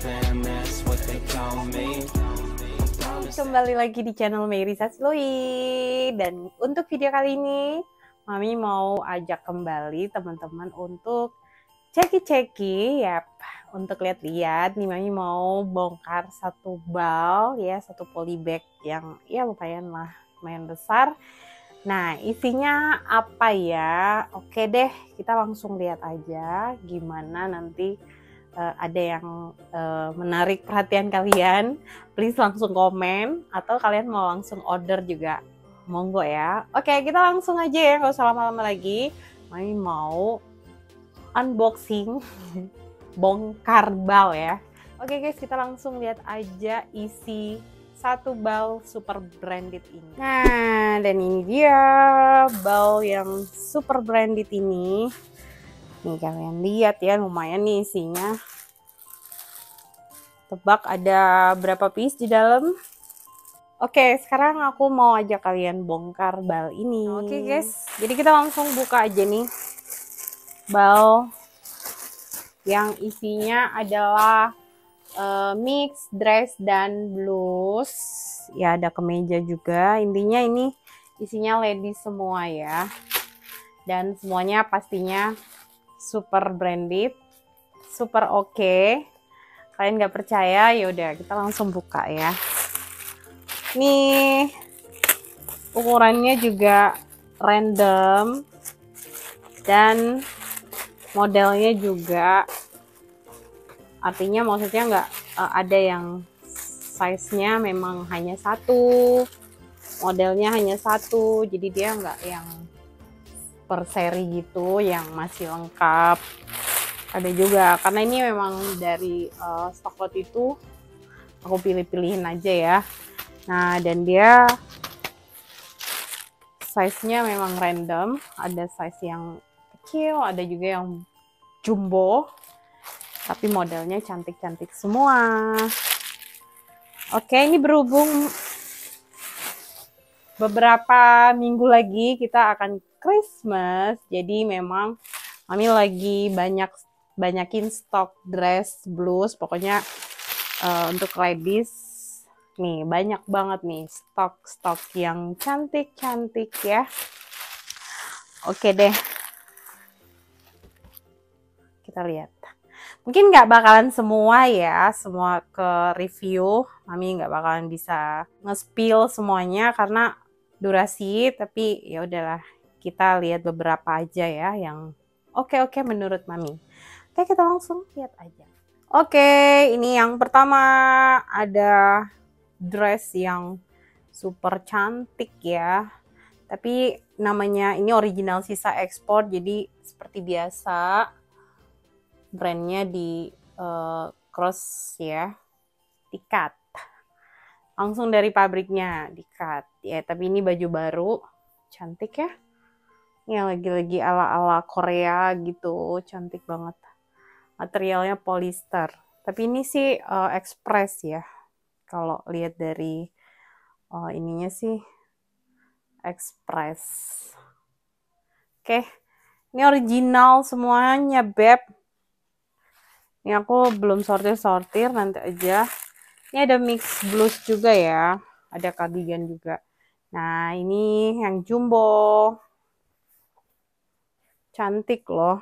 fam, that's what they call me. Kembali lagi di channel Mary Saslui, dan untuk video kali ini Mami mau ajak kembali teman-teman untuk ceki-ceki, yap, untuk lihat-lihat nih. Mami mau bongkar satu bal ya, satu polybag yang ya lumayan besar. Nah, isinya apa ya? Oke deh, kita langsung lihat aja gimana nanti. Ada yang menarik perhatian kalian, please langsung komen, atau kalian mau langsung order juga monggo ya. Oke, kita langsung aja ya, nggak usah lama-lama lagi. Mami mau unboxing bongkar bal ya. Oke guys, kita langsung lihat aja isi satu bal super branded ini. Nah, dan ini dia bal yang super branded ini. Nih kalian lihat ya, lumayan nih isinya. Tebak ada berapa piece di dalam? Oke, sekarang aku mau ajak kalian bongkar bal ini. Oke guys, jadi kita langsung buka aja nih bal yang isinya adalah mix, dress, dan blouse. Ya, ada kemeja juga. Intinya ini isinya ladies semua ya. Dan semuanya pastinya super branded, super oke. Kalian nggak percaya? Yaudah, kita langsung buka ya. Nih, ukurannya juga random dan modelnya juga, artinya maksudnya nggak ada yang size-nya memang hanya satu, modelnya hanya satu, jadi dia nggak yang per seri gitu yang masih lengkap. Ada juga, karena ini memang dari stok lot itu aku pilih-pilihin aja ya. Nah, dan dia size-nya memang random, ada size yang kecil, ada juga yang jumbo, tapi modelnya cantik-cantik semua. Oke, ini berhubung beberapa minggu lagi kita akan Christmas, jadi memang Mami lagi banyakin stok dress, blouse, pokoknya untuk ladies nih banyak banget nih stok yang cantik-cantik ya. Oke deh, kita lihat. Mungkin nggak bakalan semua ya, semua ke review. Mami nggak bakalan bisa nge-spill semuanya karena durasi, tapi ya udahlah, kita lihat beberapa aja ya yang oke menurut Mami. Oke, kita langsung lihat aja. Oke, ini yang pertama ada dress yang super cantik ya. Tapi namanya ini original sisa ekspor, jadi seperti biasa brandnya di cross ya, di-cut. Langsung dari pabriknya di-cut ya, tapi ini baju baru, cantik ya. Ini lagi-lagi ala-ala Korea gitu, cantik banget. Materialnya polyester, tapi ini sih express ya. Kalau lihat dari ininya sih express. Oke, ini original semuanya beb. Ini aku belum sortir, nanti aja. Ini ada mix blouse juga ya, ada cardigan juga. Nah, ini yang jumbo, cantik loh.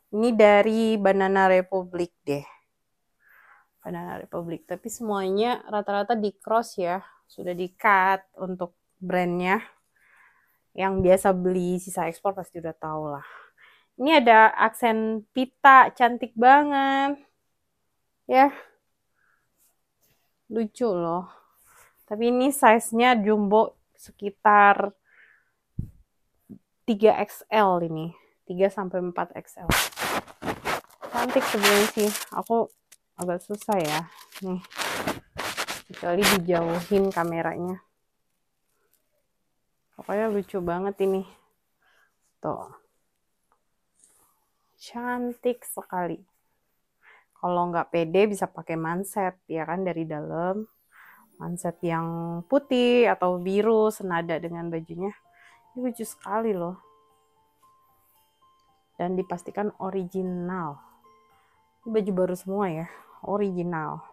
Ini dari Banana Republic deh. Banana Republic, tapi semuanya rata-rata di cross ya. Sudah di-cut untuk brandnya. Yang biasa beli sisa ekspor pasti udah tahu lah. Ini ada aksen pita, cantik banget. Ya. Lucu loh. Tapi ini size-nya jumbo sekitar 3XL ini. 3-4 XL. Cantik sebenarnya sih. Aku agak susah ya. Nih. Kecuali dijauhin kameranya. Pokoknya lucu banget ini. Tuh. Cantik sekali. Kalau nggak pede bisa pakai manset ya kan dari dalam. Manset yang putih atau biru senada dengan bajunya. Ini lucu sekali loh. Dan dipastikan original. Baju baru semua ya, original.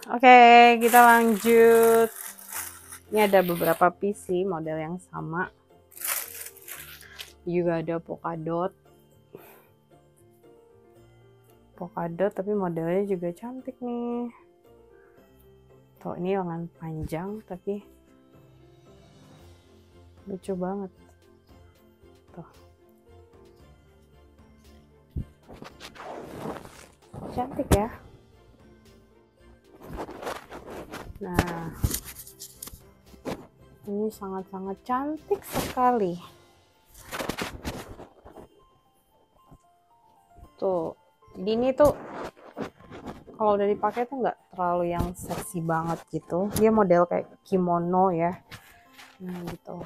Oke, kita lanjut. Ini ada beberapa piece sih, model yang sama. Juga ada polkadot. Polkadot tapi modelnya juga cantik nih. Tuh, ini lengan panjang tapi lucu banget. Tuh. Cantik ya. Nah, ini sangat-sangat cantik sekali. Tuh, jadi ini tuh kalau udah dipakai tuh nggak terlalu yang seksi banget gitu. Dia model kayak kimono ya. Nah gitu.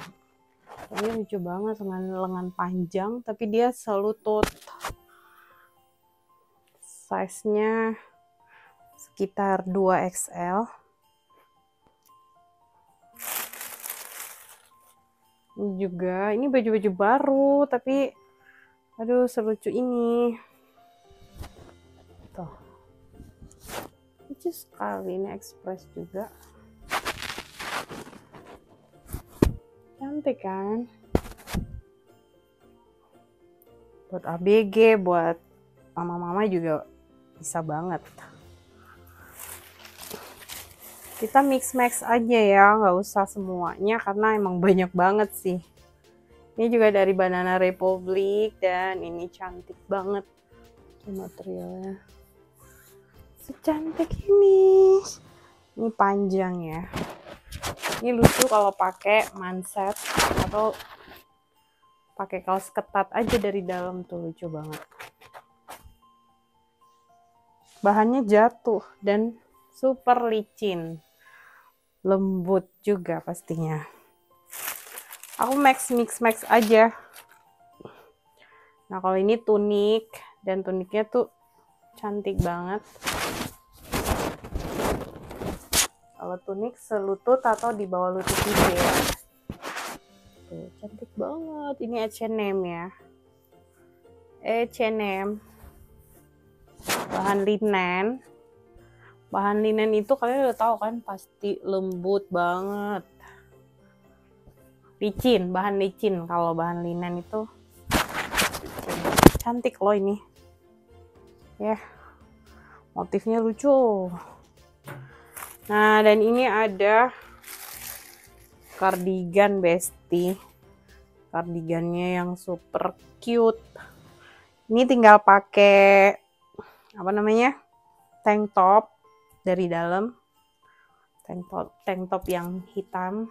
Ini lucu banget dengan lengan panjang, tapi dia selutut. Size-nya sekitar 2XL. Ini juga, ini baju-baju baru, tapi aduh selucu ini. Tuh. Lucu sekali, ini Express juga. Cantik kan? Buat ABG, buat mama-mama juga bisa banget. Kita mix-max aja ya, nggak usah semuanya karena emang banyak banget sih. Ini juga dari Banana Republic dan ini cantik banget materialnya. Secantik ini. Ini panjang ya. Ini lucu kalau pakai manset atau pakai kaos ketat aja dari dalam tuh, lucu banget. Bahannya jatuh dan super licin. Lembut juga pastinya. Aku mix aja. Nah, kalau ini tunik dan tuniknya tuh cantik banget. Kalau tunik selutut atau di bawah lutut juga ya. Tuh, cantik banget. Ini H&M ya. H&M. Bahan linen. Bahan linen itu kalian udah tahu kan, pasti lembut banget. Licin, bahan licin. Kalau bahan linen itu cantik loh ini. Ya. Motifnya lucu. Nah, dan ini ada cardigan Besti. Cardigannya yang super cute. Ini tinggal pakai apa namanya? Tank top dari dalam. Tank top yang hitam.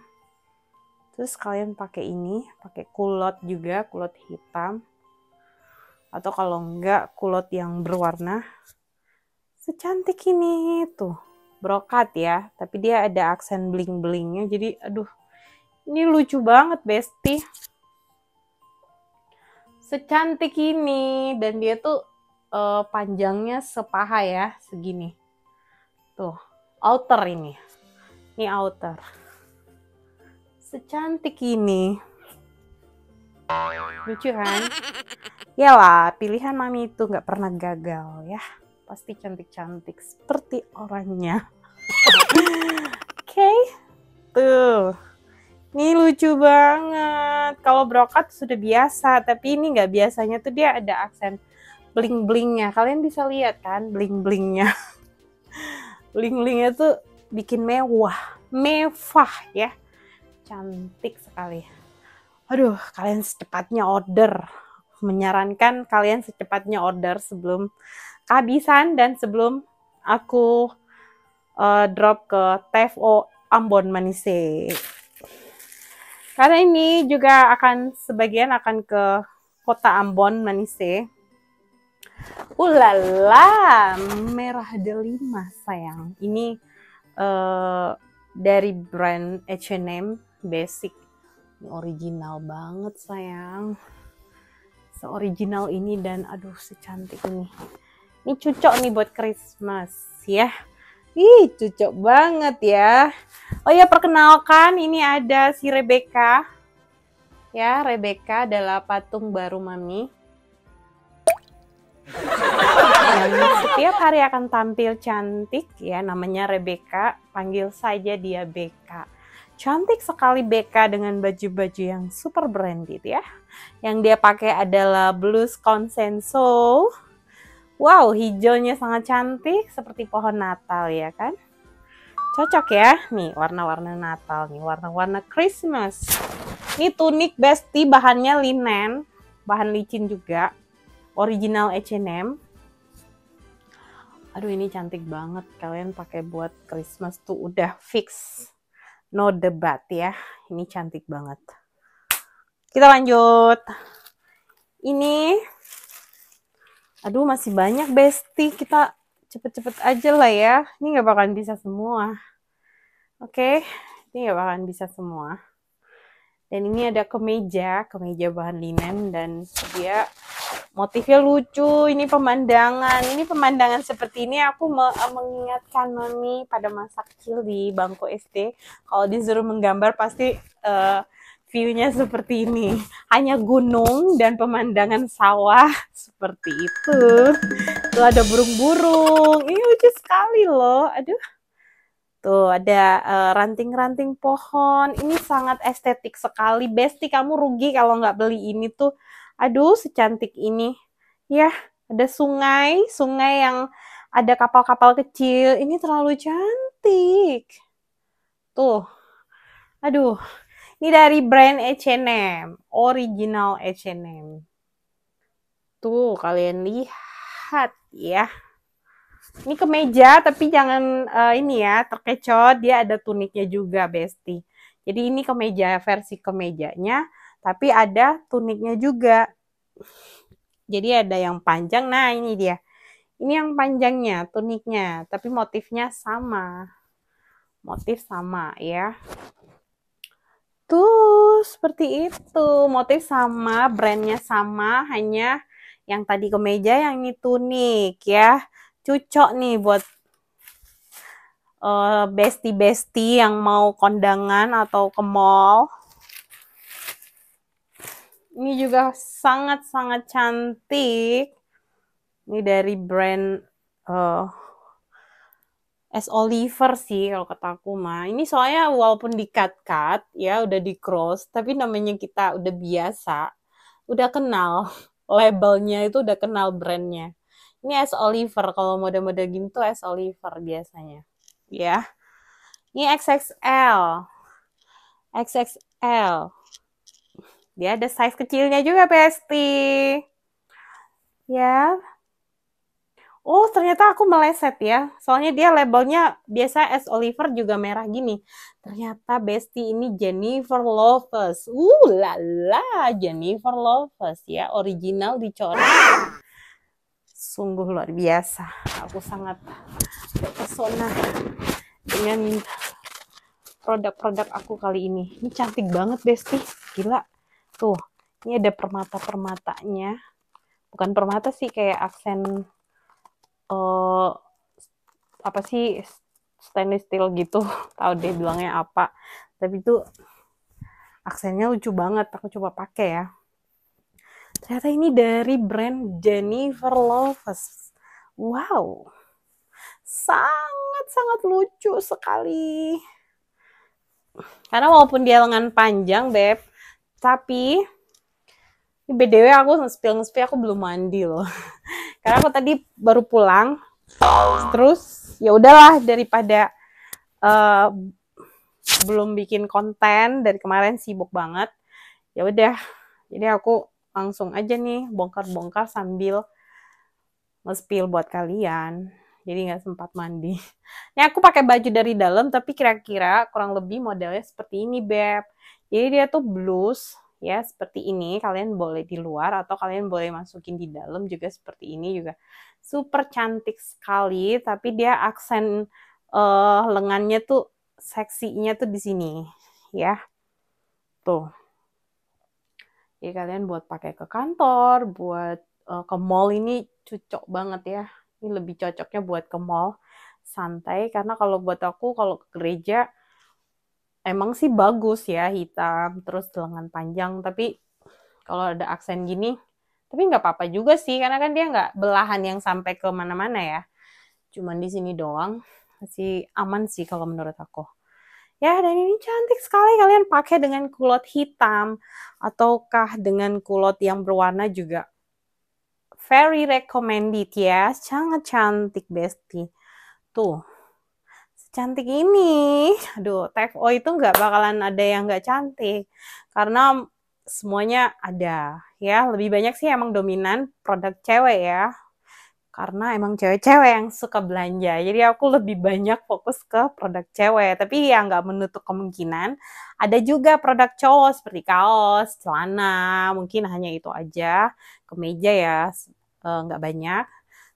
Terus kalian pakai ini, pakai kulot juga, kulot hitam. Atau kalau enggak, kulot yang berwarna. Secantik ini tuh. Brokat ya, tapi dia ada aksen bling-blingnya. Jadi aduh, ini lucu banget Besti. Secantik ini, dan dia tuh panjangnya sepaha ya, segini. Tuh, outer ini. Ini outer. Secantik ini. Lucu kan? Yalah, pilihan mami itu nggak pernah gagal ya. Pasti cantik-cantik seperti orangnya. Oke, tuh. Ini lucu banget. Kalau brokat sudah biasa, tapi ini nggak biasanya tuh dia ada aksen bling-blingnya. Kalian bisa lihat kan bling-blingnya. Bling-blingnya tuh bikin mewah ya. Cantik sekali. Aduh, kalian secepatnya order. Menyarankan kalian secepatnya order sebelum kehabisan dan sebelum aku drop ke TFO Ambon Manise. Karena ini juga sebagian akan ke kota Ambon Manise. Ulala, merah delima sayang. Ini dari brand H&M Basic. Ini original banget sayang. Se-original ini dan aduh secantik ini. Ini cocok nih buat Christmas ya. Ih, cocok banget ya. Oh ya, perkenalkan ini ada si Rebecca. Ya, Rebecca adalah patung baru mami. yang setiap hari akan tampil cantik ya, namanya Rebecca, panggil saja dia Becca. Cantik sekali Becca dengan baju-baju yang super branded ya. Yang dia pakai adalah blus Consenso. Wow, hijaunya sangat cantik seperti pohon Natal ya kan. Cocok ya, nih warna-warna Natal nih, warna-warna Christmas. Ini tunik Besti, bahannya linen, bahan licin juga, original H&M. Aduh ini cantik banget, kalian pakai buat Christmas tuh udah fix, no debat ya. Ini cantik banget. Kita lanjut. Ini, aduh masih banyak Besti, kita cepet-cepet aja lah ya. Ini nggak bakalan bisa semua. Oke, ini nggak bakalan bisa semua. Dan ini ada kemeja bahan linen dan dia motifnya lucu. Ini pemandangan seperti ini aku mengingatkan Mami pada masa kecil di bangku SD. Kalau disuruh menggambar pasti view-nya seperti ini. Hanya gunung dan pemandangan sawah seperti itu. Tuh ada burung-burung. Ini lucu sekali loh. Aduh. Tuh ada ranting-ranting pohon. Ini sangat estetik sekali. Besti, kamu rugi kalau nggak beli ini tuh. Aduh, secantik ini. Ya, ada sungai yang ada kapal-kapal kecil. Ini terlalu cantik. Tuh. Aduh. Ini dari brand H&M. Original H&M. Tuh, kalian lihat ya. Ini kemeja, tapi jangan ini ya, terkecoh. Dia ada tuniknya juga, Besti. Jadi ini kemeja, versi kemejanya, tapi ada tuniknya juga. Jadi ada yang panjang, nah ini dia. Ini yang panjangnya, tuniknya, tapi motifnya sama. Motif sama ya. Tuh, seperti itu. Motif sama, brandnya sama, hanya yang tadi kemeja, yang ini tunik ya. Cocok nih buat besti-besti yang mau kondangan atau ke mall. Ini juga sangat-sangat cantik. Ini dari brand S. Oliver sih kalau kataku mah. Ini soalnya walaupun di-cut ya, udah di-cross, tapi namanya kita udah biasa, udah kenal labelnya, itu udah kenal brandnya. Ini S. Oliver, kalau model-model gini tuh S. Oliver biasanya. Ya. Ini XXL. XXL. Dia ada size kecilnya juga, Besti. Ya. Oh, ternyata aku meleset ya. Soalnya dia labelnya biasa S. Oliver juga merah gini. Ternyata Besti ini Jennifer Lopez. Lala, Jennifer Lopez ya. Original dicoret. Sungguh luar biasa. Aku sangat terpesona dengan produk-produk aku kali ini. Ini cantik banget, Besti. Gila. Tuh, ini ada permata-permatanya. Bukan permata sih, kayak aksen apa sih, stainless steel gitu. Tahu deh bilangnya apa. Tapi itu aksennya lucu banget. Aku coba pakai ya. Ternyata ini dari brand Jennifer Lopez. Wow. Sangat-sangat lucu sekali. Karena walaupun dia lengan panjang, Beb, tapi ini BDW aku nge-spill aku belum mandi loh. Karena aku tadi baru pulang. Terus ya udahlah, daripada belum bikin konten dari kemarin, sibuk banget. Ya udah. Jadi aku langsung aja nih bongkar-bongkar sambil nge-spill buat kalian. Jadi nggak sempat mandi. Ini aku pakai baju dari dalam, tapi kira-kira kurang lebih modelnya seperti ini, Beb. Jadi dia tuh blus, ya seperti ini. Kalian boleh di luar atau kalian boleh masukin di dalam juga seperti ini juga. Super cantik sekali, tapi dia aksen lengannya tuh seksinya tuh di sini, ya. Tuh. Jadi kalian buat pakai ke kantor, buat ke mall ini cocok banget ya. Ini lebih cocoknya buat ke mall santai, karena kalau buat aku kalau ke gereja emang sih bagus ya hitam terus lengan panjang, tapi kalau ada aksen gini Tapi nggak apa-apa juga sih, karena kan dia nggak belahan yang sampai ke mana-mana ya. Cuman di sini doang. Masih aman sih kalau menurut aku. Ya, dan ini cantik sekali. Kalian pakai dengan kulot hitam ataukah dengan kulot yang berwarna juga very recommended ya. Sangat cantik, Besti. Tuh, cantik ini. Aduh, TFO itu nggak bakalan ada yang nggak cantik. Karena semuanya ada. Ya, lebih banyak sih emang dominan produk cewek ya. Karena emang cewek-cewek yang suka belanja. Jadi aku lebih banyak fokus ke produk cewek. Tapi ya nggak menutup kemungkinan. Ada juga produk cowok seperti kaos, celana. Mungkin hanya itu aja. Kemeja ya nggak banyak.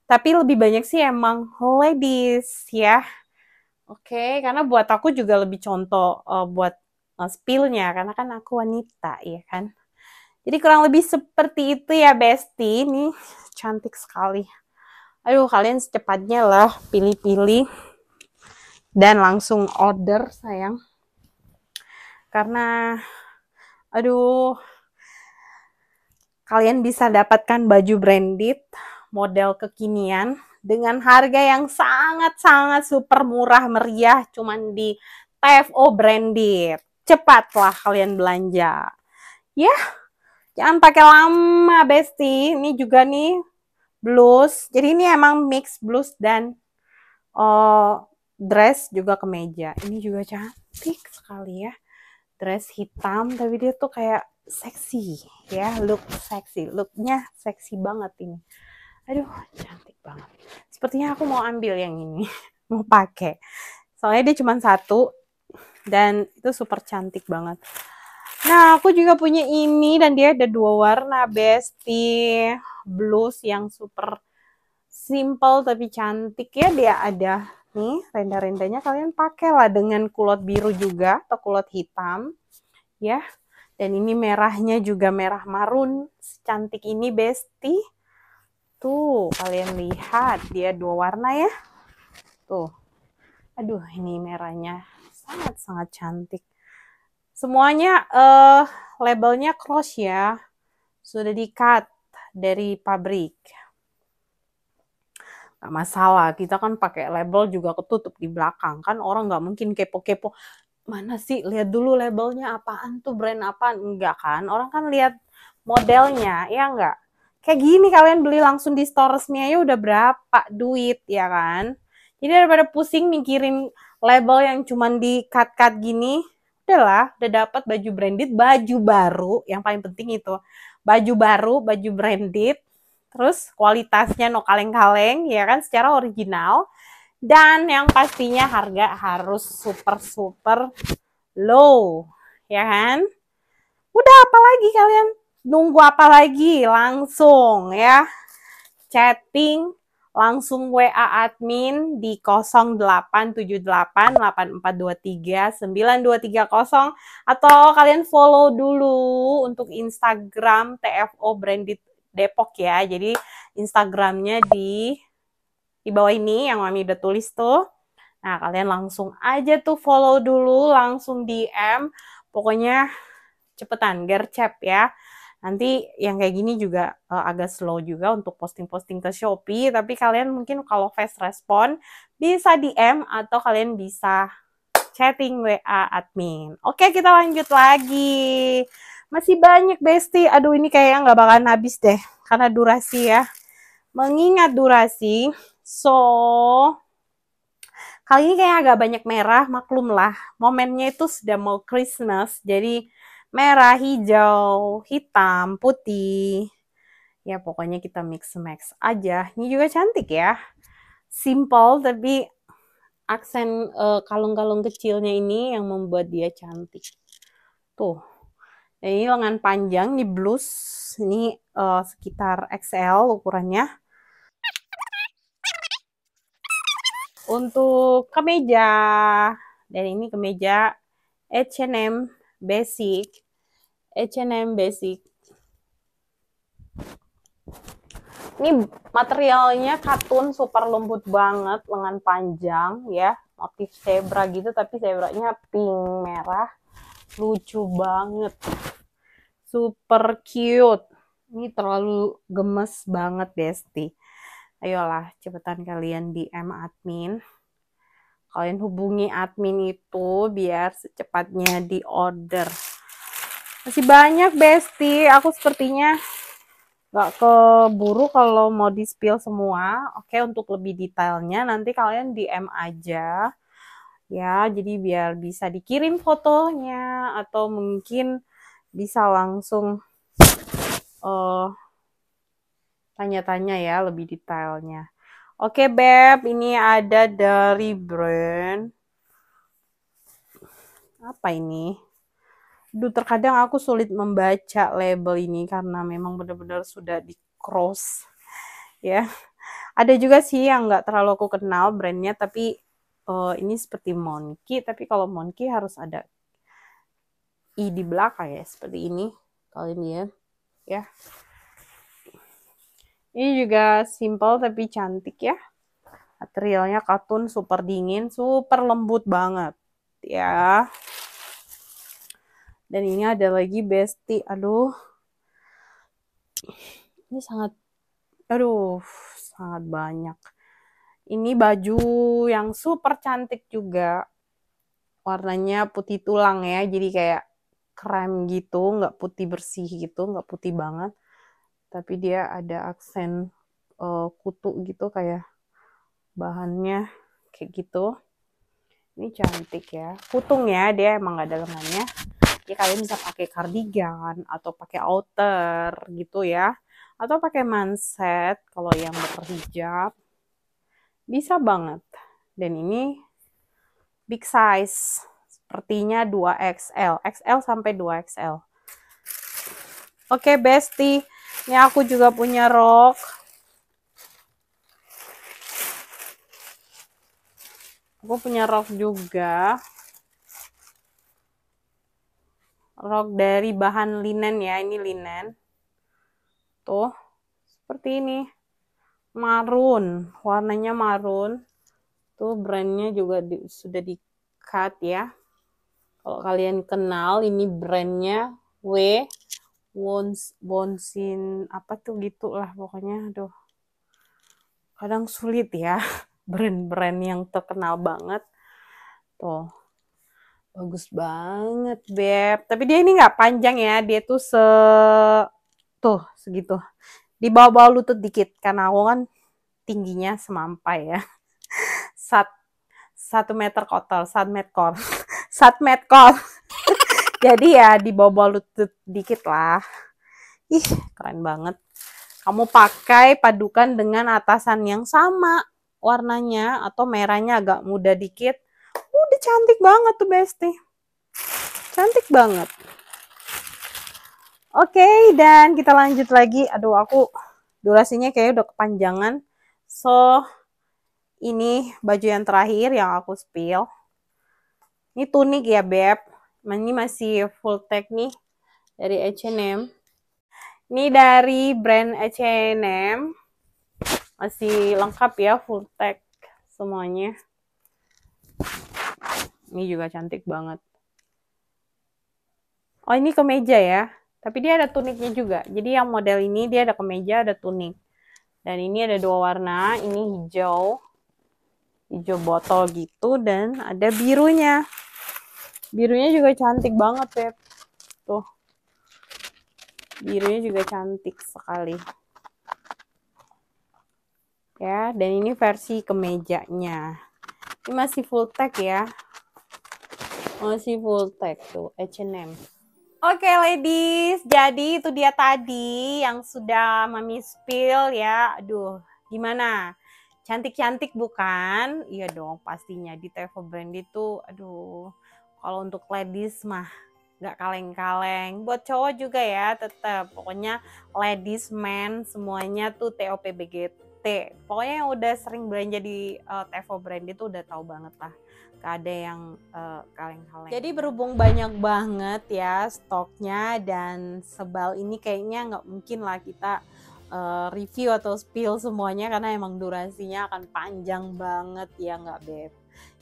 Tapi lebih banyak sih emang ladies ya. Oke, karena buat aku juga lebih contoh buat spill-nya. Karena kan aku wanita ya kan. Jadi kurang lebih seperti itu ya Besti. Ini cantik sekali. Aduh, kalian secepatnya lah pilih-pilih dan langsung order sayang. Karena aduh, kalian bisa dapatkan baju branded model kekinian dengan harga yang sangat-sangat super murah meriah cuman di TFO branded. Cepatlah kalian belanja. Ya, jangan pakai lama Besti. Ini juga nih blus. Jadi ini emang mix blus dan dress juga kemeja. Ini juga cantik sekali ya. Dress hitam tapi dia tuh kayak seksi ya, look seksi. Looknya seksi banget ini. Aduh, cantik banget. Sepertinya aku mau ambil yang ini. Mau pakai. Soalnya dia cuma satu dan itu super cantik banget. Nah, aku juga punya ini dan dia ada dua warna, Besti. Blues yang super simple tapi cantik ya. Dia ada nih renda-rendanya, kalian pakailah dengan kulot biru juga atau kulot hitam ya. Dan ini merahnya juga merah marun. Secantik ini Besti. Tuh, kalian lihat dia dua warna ya. Tuh. Aduh, ini merahnya sangat-sangat cantik. Semuanya labelnya cross ya. Sudah di-cut dari pabrik. Gak masalah, kita kan pakai label juga ketutup di belakang. Kan orang gak mungkin kepo-kepo. Mana sih, lihat dulu labelnya apaan tuh, brand apaan. Enggak kan, orang kan lihat modelnya, ya enggak? Kayak gini kalian beli langsung di store resmi aja udah berapa duit, ya kan? Jadi daripada pusing mikirin label yang cuman di cut-cut gini, udahlah, udah dapat baju branded, baju baru, yang paling penting itu. Baju baru, baju branded, terus kualitasnya no kaleng-kaleng, ya kan, secara original. Dan yang pastinya harga harus super low, ya kan? Udah, apalagi kalian nunggu apa lagi? Langsung ya, chatting, langsung WA admin di 087884239230 atau kalian follow dulu untuk Instagram TFO Branded Depok ya. Jadi Instagramnya di bawah ini yang Mami udah tulis tuh. Nah, kalian langsung aja tuh follow dulu, langsung DM. Pokoknya cepetan, gercep ya. Nanti yang kayak gini juga agak slow juga untuk posting-posting ke Shopee, tapi kalian mungkin kalau fast respon bisa DM atau kalian bisa chatting WA admin. Oke, kita lanjut lagi. Masih banyak Besti. Aduh, ini kayaknya nggak bakalan habis deh karena durasi ya. Mengingat durasi, so kali ini kayak agak banyak merah, maklum lah. Momennya itu sudah mau Christmas, jadi merah, hijau, hitam, putih. Ya pokoknya kita mix-max aja. Ini juga cantik ya. Simple tapi aksen kalung-kalung kecilnya ini yang membuat dia cantik. Tuh. Ini lengan panjang, ini blus. Ini sekitar XL ukurannya. Untuk kemeja, dan ini kemeja H&M Basic. H&M Basic. Ini materialnya katun super lembut banget, lengan panjang ya, motif zebra gitu tapi zebranya pink merah, lucu banget, super cute. Ini terlalu gemes banget, Besti. Ayolah, cepetan kalian DM admin. Kalian hubungi admin itu biar secepatnya di order. Masih banyak, Besti. Aku sepertinya nggak keburu kalau mau di spill semua. Oke, untuk lebih detailnya nanti kalian DM aja. Ya, jadi biar bisa dikirim fotonya atau mungkin bisa langsung tanya-tanya ya lebih detailnya. Oke, Beb, ini ada dari brand apa ini? Duh, terkadang aku sulit membaca label ini karena memang benar-benar sudah di cross ya. Ada juga sih yang nggak terlalu aku kenal brandnya, tapi ini seperti Monkey, tapi kalau Monkey harus ada I di belakang ya, seperti ini. Kalian lihat ya. Ini juga simple tapi cantik ya. Materialnya katun, super dingin, super lembut banget ya. Dan ini ada lagi Besti. Aduh. Ini sangat banyak. Ini baju yang super cantik juga. Warnanya putih tulang ya. Jadi kayak krem gitu, nggak putih bersih gitu, nggak putih banget. Tapi dia ada aksen kutu gitu, kayak bahannya kayak gitu. Ini cantik ya. Kutung ya, dia emang nggak ada lengannya. Ya kalian bisa pakai cardigan atau pakai outer gitu ya. Atau pakai manset kalau yang berhijab. Bisa banget. Dan ini big size. Sepertinya 2XL. XL sampai 2XL. Oke, Besti. Ini aku juga punya rok. Aku punya rok juga. Rok dari bahan linen ya. Ini linen. Tuh. Seperti ini. Marun. Warnanya marun. Tuh brandnya juga sudah di cut ya. Kalau kalian kenal, ini brandnya Wonsin apa tuh gitulah pokoknya. Aduh, kadang sulit ya brand-brand yang terkenal banget. Tuh, bagus banget, Beb. Tapi dia ini nggak panjang ya, dia tuh segitu. Di bawah-bawah lutut dikit, karena aku kan tingginya semampai ya. 1 meter kotor, 1 meter. Jadi ya di bawah lutut dikit lah. Ih, keren banget. Kamu pakai padukan dengan atasan yang sama warnanya atau merahnya agak muda dikit. Udah cantik banget tuh, Besti. Cantik banget. Oke, dan kita lanjut lagi. Aduh, aku durasinya kayak udah kepanjangan. So, ini baju yang terakhir yang aku spill. Ini tunik ya, Beb. Ini masih full tag nih dari H&M. Ini dari brand H&M. Masih lengkap ya, full tag semuanya. Ini juga cantik banget. Oh, ini kemeja ya. Tapi dia ada tuniknya juga. Jadi yang model ini dia ada kemeja, ada tunik. Dan ini ada 2 warna. Ini hijau. Hijau botol gitu. Dan ada birunya. Birunya juga cantik banget, Beb. Tuh. Birunya juga cantik sekali. Ya, dan ini versi kemejanya. Ini masih full tag ya. Masih full tag tuh, H&M. Oke, ladies, jadi itu dia tadi yang sudah Mami spill ya. Aduh, gimana? Cantik-cantik bukan? Iya dong, pastinya di Tevo Brand itu, aduh, kalau untuk ladies mah nggak kaleng-kaleng. Buat cowok juga ya, tetap. Pokoknya ladies, men, semuanya tuh TOPBGT. Pokoknya yang udah sering belanja di Tevo Brand itu udah tahu banget lah. Gak ada yang kaleng-kaleng. Jadi berhubung banyak banget ya stoknya dan sebal ini kayaknya nggak mungkin lah kita review atau spill semuanya karena emang durasinya akan panjang banget ya nggak, Beb?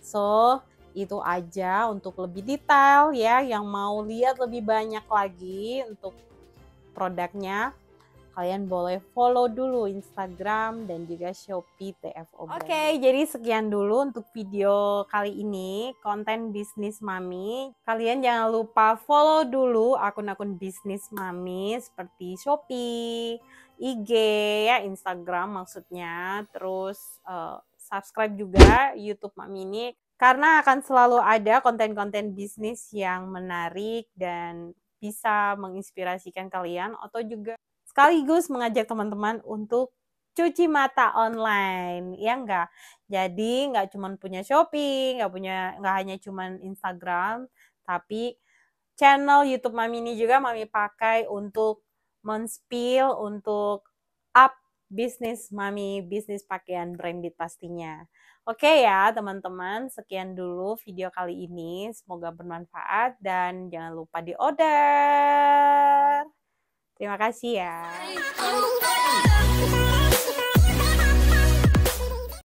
So, itu aja untuk lebih detail ya, yang mau lihat lebih banyak lagi untuk produknya kalian boleh follow dulu Instagram dan juga Shopee TFO Brand. Oke, jadi sekian dulu untuk video kali ini, konten bisnis Mami. Kalian jangan lupa follow dulu akun-akun bisnis Mami seperti Shopee, IG, ya Instagram maksudnya. Terus subscribe juga YouTube Mami ini, karena akan selalu ada konten-konten bisnis yang menarik dan bisa menginspirasikan kalian, atau juga sekaligus mengajak teman-teman untuk cuci mata online, ya enggak? Jadi nggak cuma punya Shopee, nggak hanya cuma Instagram, tapi channel YouTube Mami ini juga Mami pakai untuk men-spill, untuk up bisnis Mami, bisnis pakaian branded pastinya. Oke ya teman-teman, sekian dulu video kali ini. Semoga bermanfaat dan jangan lupa di order. Terima kasih ya.